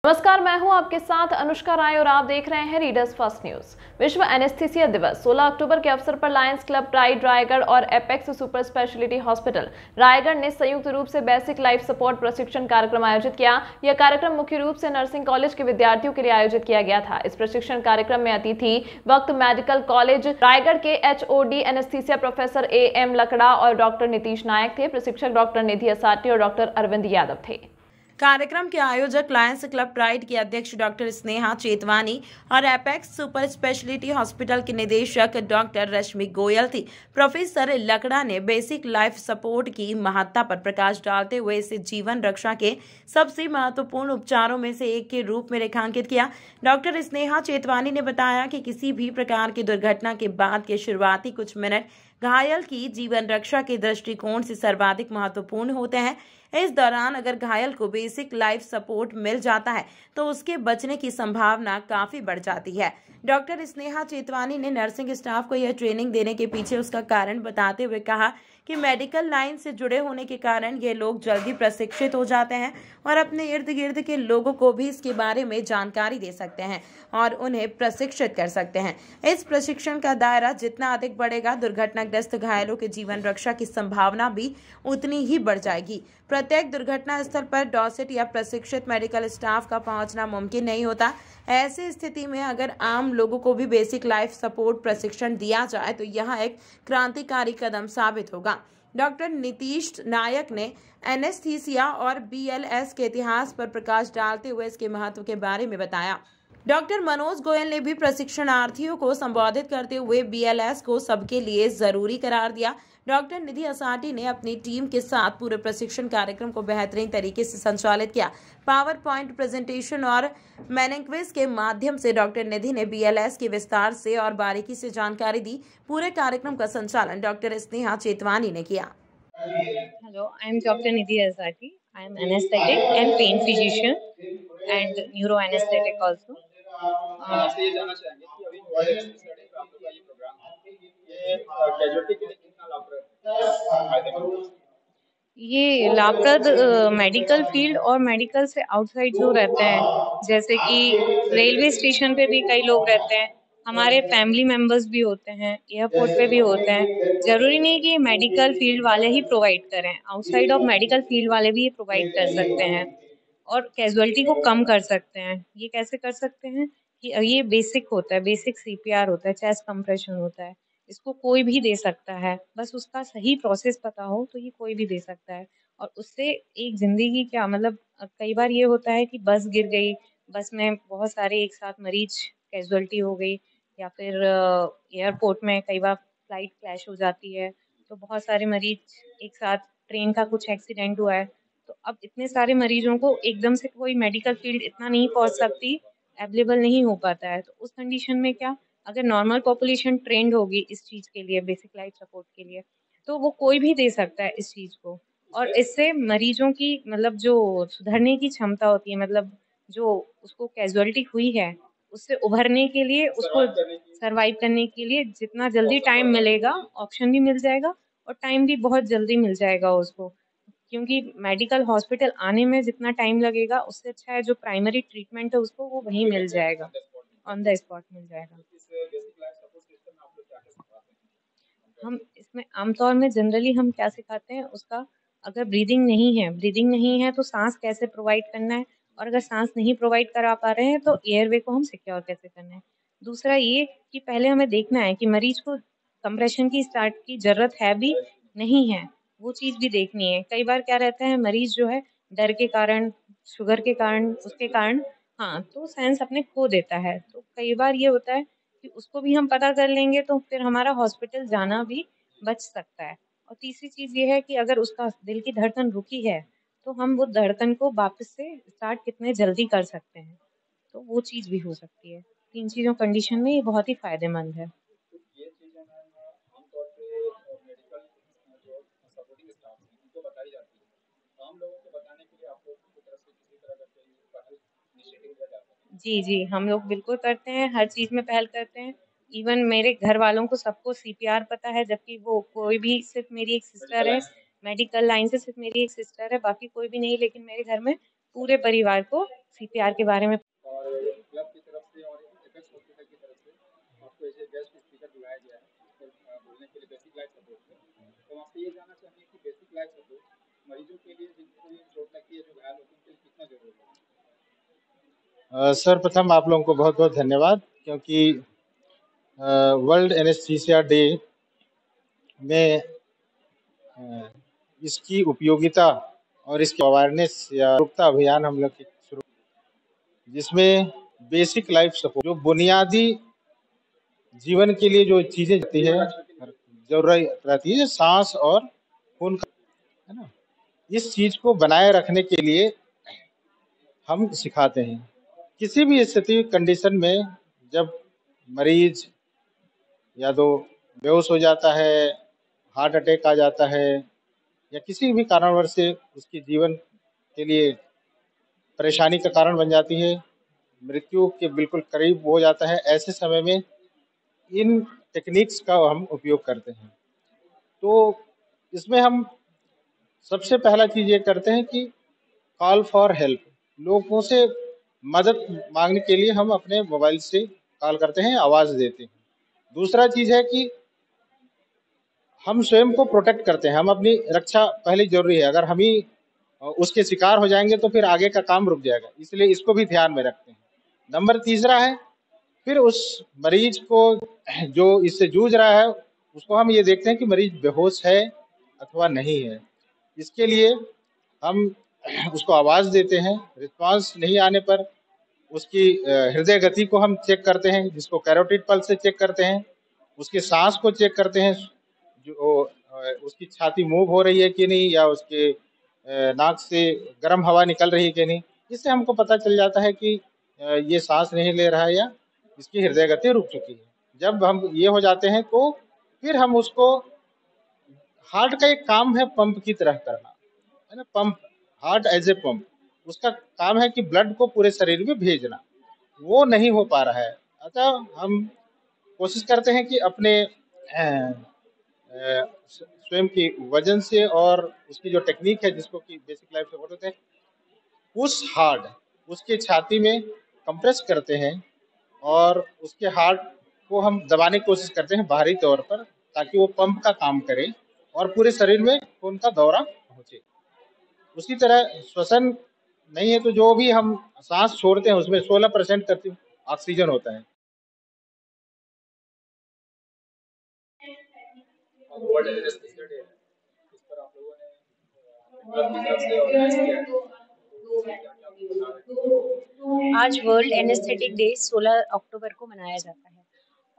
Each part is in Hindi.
नमस्कार, मैं हूं आपके साथ अनुष्का राय और आप देख रहे हैं रीडर्स फर्स्ट न्यूज। विश्व एनेस्थीसिया दिवस 16 अक्टूबर के अवसर पर लायंस क्लब प्राइड रायगढ़ और apex super speciality hospital Raigarh ने संयुक्त रूप से बेसिक लाइफ सपोर्ट प्रशिक्षण कार्यक्रम आयोजित किया। यह कार्यक्रम मुख्य रूप से नर्सिंग कॉलेज के विद्यार्थियों के लिए आयोजित किया गया था। इस प्रशिक्षण कार्यक्रम में अतिथि वक्त मेडिकल कॉलेज रायगढ़ के HOD एनेस्थीसिया प्रोफेसर AM लकड़ा और डॉक्टर नीतीश नायक थे। प्रशिक्षक डॉक्टर निधि असाटी और डॉक्टर अरविंद यादव थे। कार्यक्रम के आयोजक लायंस क्लब प्राइड की अध्यक्ष डॉक्टर स्नेहा चेतवानी और एपेक्स सुपर स्पेशलिटी हॉस्पिटल के निदेशक डॉक्टर रश्मि गोयल थी। प्रोफेसर लकड़ा ने बेसिक लाइफ सपोर्ट की महत्ता पर प्रकाश डालते हुए इसे जीवन रक्षा के सबसे महत्वपूर्ण उपचारों में से एक के रूप में रेखांकित किया। डॉक्टर स्नेहा चेतवानी ने बताया कि किसी भी प्रकार की दुर्घटना के बाद के शुरुआती कुछ मिनट घायल की जीवन रक्षा के दृष्टिकोण से सर्वाधिक महत्वपूर्ण होते हैं। इस दौरान अगर घायल को बेसिक लाइफ सपोर्ट मिल जाता है तो उसके बचने की संभावना काफी बढ़ जाती है। डॉक्टर स्नेहा चेतवानी ने नर्सिंग स्टाफ को यह ट्रेनिंग देने के पीछे उसका कारण बताते हुए कहा कि मेडिकल लाइन से जुड़े होने के कारण ये लोग जल्दी प्रशिक्षित हो जाते हैं और अपने इर्द गिर्द के लोगों को भी इसके बारे में जानकारी दे सकते हैं और उन्हें प्रशिक्षित कर सकते हैं। इस प्रशिक्षण का दायरा जितना अधिक बढ़ेगा, दुर्घटनाग्रस्त घायलों के जीवन रक्षा की संभावना भी उतनी ही बढ़ जाएगी। प्रत्येक दुर्घटना स्थल पर डॉसेट या प्रशिक्षित मेडिकल स्टाफ का पहुंचना मुमकिन नहीं होता। ऐसी स्थिति में अगर आम लोगों को भी बेसिक लाइफ सपोर्ट प्रशिक्षण दिया जाए तो यह एक क्रांतिकारी कदम साबित होगा। डॉक्टर नीतीश नायक ने एनेस्थीसिया और BLS के इतिहास पर प्रकाश डालते हुए इसके महत्व के बारे में बताया। डॉक्टर मनोज गोयल ने भी प्रशिक्षणार्थियों को संबोधित करते हुए BLS को सबके लिए जरूरी करार दिया। डॉक्टर निधि असाटी ने अपनी टीम के साथ पूरे प्रशिक्षण कार्यक्रम को बेहतरीन तरीके से संचालित किया। पावर पॉइंट प्रेजेंटेशन और मैनेक्विज के माध्यम से डॉक्टर निधि ने BLS के विस्तार से और बारीकी से जानकारी दी। पूरे कार्यक्रम का संचालन डॉक्टर स्नेहा चेतवानी ने किया। Hello, I am Dr. Nidhi Azati. I am anesthetic and pain physician and neuro anesthetic also. आपसे ये जानना चाहेंगे कि अभी आपका ये प्रोग्राम है ये कैजुअलिटी के लिए कितना लाभप्रद है? ये लाभप्रद मेडिकल फील्ड और मेडिकल से आउटसाइड जो रहते हैं, जैसे कि रेलवे स्टेशन पे भी कई लोग रहते हैं, हमारे फैमिली मेंबर्स भी होते हैं, एयरपोर्ट पे भी होते हैं। जरूरी नहीं कि मेडिकल फील्ड वाले ही प्रोवाइड करें, आउटसाइड ऑफ मेडिकल फील्ड वाले भी ये प्रोवाइड कर सकते हैं और कैजुअलिटी को कम कर सकते हैं। ये कैसे कर सकते हैं कि ये बेसिक होता है, बेसिक CPR होता है, चेस्ट कंप्रेशन होता है। इसको कोई भी दे सकता है, बस उसका सही प्रोसेस पता हो तो ये कोई भी दे सकता है। और उससे एक ज़िंदगी क्या मतलब कई बार ये होता है कि बस गिर गई, बस में बहुत सारे एक साथ मरीज कैजुअलिटी हो गई, या फिर एयरपोर्ट में कई बार फ्लाइट क्रैश हो जाती है, तो बहुत सारे मरीज एक साथ, ट्रेन का कुछ एक्सीडेंट हुआ है, तो अब इतने सारे मरीजों को एकदम से कोई मेडिकल फील्ड इतना नहीं पहुंच सकती, अवेलेबल नहीं हो पाता है। तो उस कंडीशन में क्या, अगर नॉर्मल पॉपुलेशन ट्रेंड होगी इस चीज़ के लिए, बेसिक लाइफ सपोर्ट के लिए, तो वो कोई भी दे सकता है इस चीज़ को। और इससे मरीजों की मतलब जो सुधरने की क्षमता होती है, मतलब जो उसको कैजुअलिटी हुई है उससे उभरने के लिए, उसको सरवाइव करने के लिए जितना जल्दी टाइम मिलेगा, ऑप्शन भी मिल जाएगा और टाइम भी बहुत जल्दी मिल जाएगा उसको। क्योंकि मेडिकल हॉस्पिटल आने में जितना टाइम लगेगा उससे अच्छा है जो प्राइमरी ट्रीटमेंट है उसको वो वहीं मिल जाएगा, ऑन द स्पॉट मिल जाएगा। हम इसमें आमतौर में जनरली हम क्या सिखाते हैं, उसका अगर ब्रीदिंग नहीं है तो सांस कैसे प्रोवाइड करना है, और अगर सांस नहीं प्रोवाइड करा पा रहे हैं तो एयरवे को हम सिक्योर कैसे करना है। दूसरा ये कि पहले हमें देखना है कि मरीज को कंप्रेशन की स्टार्ट की जरूरत है भी नहीं है, वो चीज़ भी देखनी है। कई बार क्या रहता है, मरीज जो है डर के कारण, शुगर के कारण, उसके कारण हाँ तो सेंस अपने खो देता है। तो कई बार ये होता है कि उसको भी हम पता कर लेंगे तो फिर हमारा हॉस्पिटल जाना भी बच सकता है। और तीसरी चीज़ ये है कि अगर उसका दिल की धड़कन रुकी है तो हम वो धड़कन को वापस से स्टार्ट कितने जल्दी कर सकते हैं, तो वो चीज़ भी हो सकती है। 3 चीज़ों कंडीशन में ये बहुत ही फायदेमंद है। ये चीजें मैम आमतौर पे मेडिकल जो सपोर्टिंग स्टाफ है उनको बताई जाती है। आम लोगों को बताने के लिए आप लोगों की तरफ से किसी तरह का कोई पहल इनिशिएटिव लिया जाता है? जी, हम लोग बिल्कुल करते हैं, हर चीज़ में पहल करते हैं। इवन मेरे घर वालों को सबको CPR पता है, जबकि वो कोई भी, सिर्फ़ मेरी एक सिस्टर है, मेडिकल लाइन से सिर्फ़ मेरी एक सिस्टर है, बाकी कोई भी नहीं, लेकिन मेरे घर में पूरे परिवार को CPR के बारे में। और क्लब की तरफ से और एपेक्स हॉस्पिटल की तरफ से आपको ऐसे गेस्ट स्पीकर बुलाया गया है बोलने के लिए बेसिक लाइफ सपोर्ट पे। तो हम आपसे ये जानना चाहेंगे कि बेसिक लाइफ सपोर्ट मरीजों के लिए जिनको ये चोट लगती है, जो घायल होते हैं, उनके लिए कितना जरूरी है? सर्वप्रथम आप लोगों को बहुत बहुत धन्यवाद, क्योंकि वर्ल्ड एनेस्थीसिया डे में इसकी उपयोगिता और इसकी अवेयरनेस या जागरूकता अभियान हम लोग शुरू, जिसमें बेसिक लाइफ सपोर्ट, जो बुनियादी जीवन के लिए जो चीजें होती है, जरूरत रहती है, सांस और खून का, है ना, इस चीज को बनाए रखने के लिए हम सिखाते हैं। किसी भी स्थिति कंडीशन में जब मरीज या तो बेहोश हो जाता है, हार्ट अटैक आ जाता है, या किसी भी कारणवश से उसके जीवन के लिए परेशानी का कारण बन जाती है, मृत्यु के बिल्कुल करीब हो जाता है, ऐसे समय में इन टेक्निक्स का हम उपयोग करते हैं। तो इसमें हम सबसे पहला चीज़ ये करते हैं कि कॉल फॉर हेल्प, लोगों से मदद मांगने के लिए हम अपने मोबाइल से कॉल करते हैं, आवाज़ देते हैं। दूसरा चीज़ है कि हम स्वयं को प्रोटेक्ट करते हैं, हम अपनी रक्षा पहले जरूरी है। अगर हम ही उसके शिकार हो जाएंगे तो फिर आगे का काम रुक जाएगा, इसलिए इसको भी ध्यान में रखते हैं। नंबर तीसरा है, फिर उस मरीज को जो इससे जूझ रहा है उसको हम ये देखते हैं कि मरीज बेहोश है अथवा नहीं है। इसके लिए हम उसको आवाज़ देते हैं, रिस्पांस नहीं आने पर उसकी हृदय गति को हम चेक करते हैं, जिसको कैरोटिड पल्स से चेक करते हैं, उसके सांस को चेक करते हैं, जो उसकी छाती मूव हो रही है कि नहीं, या उसके नाक से गर्म हवा निकल रही है कि नहीं। इससे हमको पता चल जाता है कि ये सांस नहीं ले रहा है या इसकी हृदय गति रुक चुकी है। जब हम ये हो जाते हैं तो फिर हम उसको, हार्ट का एक काम है पंप की तरह करना, है ना, pump, heart as a pump, उसका काम है कि ब्लड को पूरे शरीर में भेजना, वो नहीं हो पा रहा है। अतः हम कोशिश करते हैं कि अपने स्वयं की वजन से और उसकी जो टेक्निक है, जिसको कि बेसिक लाइफ सपोर्ट होते हैं, उस हार्ट, उसके छाती में कंप्रेस करते हैं और उसके हार्ट को हम दबाने की कोशिश करते हैं बाहरी तौर पर, ताकि वो पंप का काम करे और पूरे शरीर में खून का दौरा पहुंचे। उसी तरह श्वसन नहीं है तो जो भी हम सांस छोड़ते हैं उसमें 16% तक ऑक्सीजन होता है। वर्ल्ड एनेस्थीसिया डे है, इस पर आप लोगों ने क्लब की तरफ से ऑर्गेनाइज किया है, तो क्या क्या बता रहे हैं? आज वर्ल्ड एनेस्थेटिक डे 16 अक्टूबर को मनाया जाता है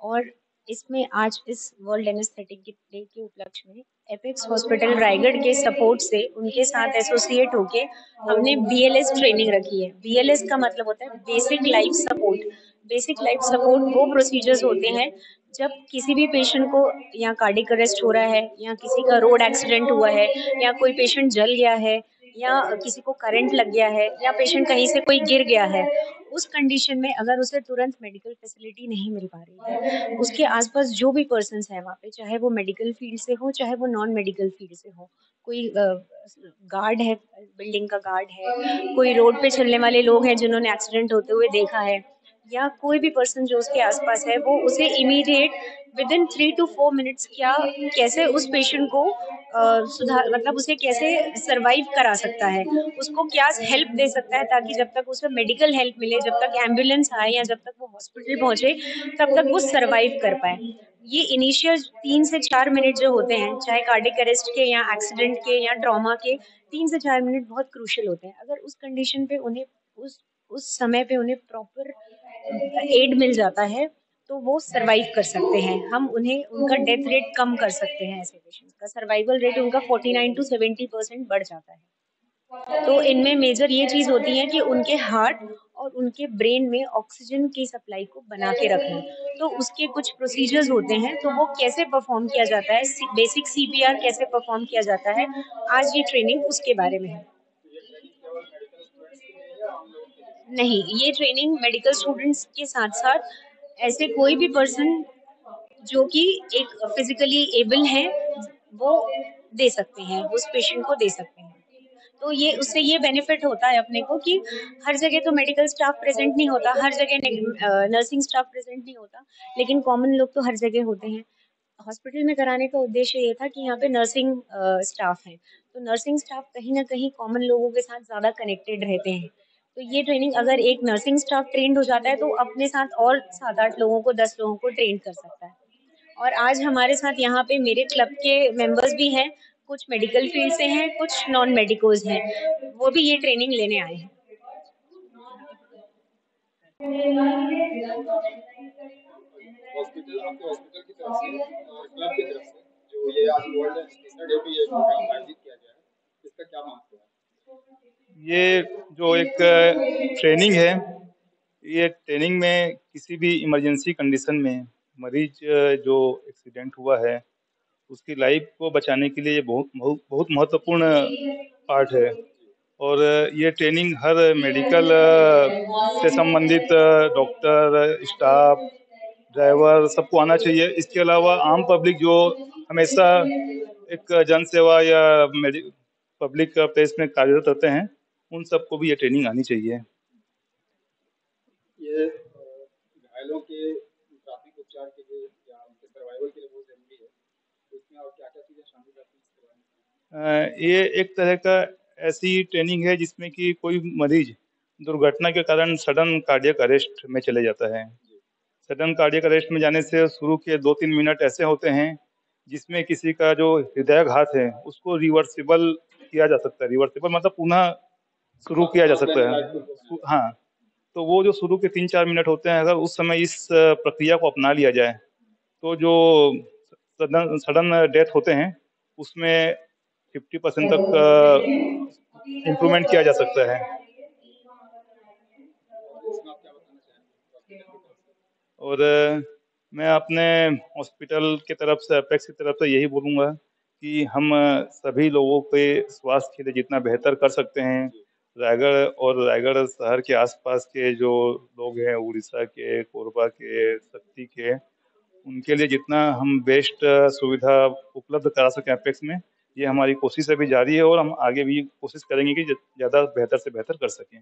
और इसमें आज इस वर्ल्ड एनेस्थेटिक डे के उपलक्ष्य में एपेक्स हॉस्पिटल रायगढ़ के सपोर्ट से उनके साथ एसोसिएट होके हमने BLS ट्रेनिंग रखी है। BLS का मतलब होता है basic life support. Basic life support वो प्रोसीजर्स होते हैं जब किसी भी पेशेंट को या कार्डियक अरेस्ट हो रहा है, या किसी का रोड एक्सीडेंट हुआ है, या कोई पेशेंट जल गया है, या किसी को करंट लग गया है, या पेशेंट कहीं से कोई गिर गया है। उस कंडीशन में अगर उसे तुरंत मेडिकल फैसिलिटी नहीं मिल पा रही है, उसके आसपास जो भी पर्सन्स है वहाँ पे, चाहे वो मेडिकल फील्ड से हो चाहे वो नॉन मेडिकल फील्ड से हो, कोई गार्ड है, बिल्डिंग का गार्ड है, कोई रोड पे चलने वाले लोग हैं जिन्होंने एक्सीडेंट होते हुए देखा है, या कोई भी पर्सन जो उसके आसपास है, वो उसे immediate with in 3 to 4 minutes कैसे उस पेशेंट को सुधार, मतलब उसे कैसे सरवाइव करा सकता है, उसको क्या हेल्प दे सकता है, ताकि जब तक उसे मेडिकल हेल्प मिले, जब तक एम्बुलेंस आए या जब तक वो हॉस्पिटल पहुंचे, तब तक वो सरवाइव कर पाए। ये इनिशियल 3 से 4 मिनट जो होते हैं, चाहे कार्डियक अरेस्ट के या एक्सीडेंट के या ट्रॉमा के, 3 से 4 मिनट बहुत क्रूशियल होते हैं। अगर उस कंडीशन पे उन्हें उस समय पे उन्हें प्रॉपर एड मिल जाता है तो वो सरवाइव कर सकते हैं। हम उन्हें उनका डेथ रेट कम कर सकते हैं। ऐसे पेशेंट्स का सर्वाइवल रेट उनका 49 to 70% बढ़ जाता है। तो इनमें मेजर ये चीज़ होती है कि उनके हार्ट और उनके ब्रेन में ऑक्सीजन की सप्लाई को बना के रखना। तो उसके कुछ प्रोसीजर्स होते हैं, तो वो कैसे परफॉर्म किया जाता है, बेसिक CPR कैसे परफॉर्म किया जाता है, आज ये ट्रेनिंग उसके बारे में है। नहीं, ये ट्रेनिंग मेडिकल स्टूडेंट्स के साथ साथ ऐसे कोई भी पर्सन जो कि एक फिजिकली एबल है वो दे सकते हैं, उस पेशेंट को दे सकते हैं। तो ये उससे ये बेनिफिट होता है अपने को कि हर जगह तो मेडिकल स्टाफ प्रेजेंट नहीं होता, हर जगह नर्सिंग स्टाफ प्रेजेंट नहीं होता, लेकिन कॉमन लोग तो हर जगह होते हैं। हॉस्पिटल में कराने का उद्देश्य ये था कि यहाँ पे नर्सिंग स्टाफ है, तो नर्सिंग स्टाफ कहीं ना कहीं कॉमन लोगों के साथ ज्यादा कनेक्टेड रहते हैं। तो ये ट्रेनिंग अगर एक नर्सिंग स्टाफ ट्रेंड हो जाता है तो अपने साथ और 7-8 लोगों को 10 लोगों को ट्रेन कर सकता है। और आज हमारे साथ यहाँ पे मेरे क्लब के मेंबर्स भी हैं, कुछ मेडिकल फील्ड से हैं, कुछ नॉन मेडिकोज हैं, वो भी ये ट्रेनिंग लेने आए हैं। हॉस्पिटल आपके हॉस्पिटल की तरफ से और क्लब की तरफ से जो ये आज वर्ल्ड एनेस्थीसिया डे पे ये प्रोग्राम आयोजित किया गया है, इसका क्या महत्व है? ये जो एक ट्रेनिंग है, ये ट्रेनिंग में किसी भी इमरजेंसी कंडीशन में मरीज जो एक्सीडेंट हुआ है उसकी लाइफ को बचाने के लिए ये बहुत बहुत बहुत महत्वपूर्ण पार्ट है। और ये ट्रेनिंग हर मेडिकल से संबंधित डॉक्टर, स्टाफ, ड्राइवर सबको आना चाहिए। इसके अलावा आम पब्लिक जो हमेशा एक जन सेवा या पब्लिक प्लेस में कार्यरत रहते हैं, उन सबको भी ये ट्रेनिंग आनी चाहिए। ये घायलों के प्राथमिक उपचार के लिए या उनके सर्वाइवल के लिए बहुत जरूरी है, तो इसमें और क्या क्या चीज़ें शामिल रहती हैं इसके बारे में? ये एक तरह का ऐसी ट्रेनिंग है जिसमें कि कोई मरीज दुर्घटना के कारण सडन कार्डियक अरेस्ट में चले जाता है। सडन कार्डियक अरेस्ट में जाने से शुरू के 2-3 मिनट ऐसे होते हैं जिसमें किसी का जो हृदयाघात है उसको रिवर्सिबल किया जा सकता है। रिवर्सिबल मतलब पुनः शुरू किया जा सकता है। हाँ, तो वो जो शुरू के 3-4 मिनट होते हैं, अगर उस समय इस प्रक्रिया को अपना लिया जाए तो जो सडन सडन डेथ होते हैं उसमें 50% तक इम्प्रूवमेंट किया जा सकता है। इसमें आप क्या बताना चाहेंगे हॉस्पिटल की तरफ से? और मैं अपने हॉस्पिटल की तरफ से, अपेक्स की तरफ से यही बोलूँगा कि हम सभी लोगों के स्वास्थ्य के लिए जितना बेहतर कर सकते हैं, रायगढ़ और रायगढ़ शहर के आसपास के जो लोग हैं, उड़ीसा के, कोरबा के, शक्ति के, उनके लिए जितना हम बेस्ट सुविधा उपलब्ध करा सकें अपेक्स में, ये हमारी कोशिश अभी जारी है और हम आगे भी कोशिश करेंगे कि ज़्यादा बेहतर से बेहतर कर सकें।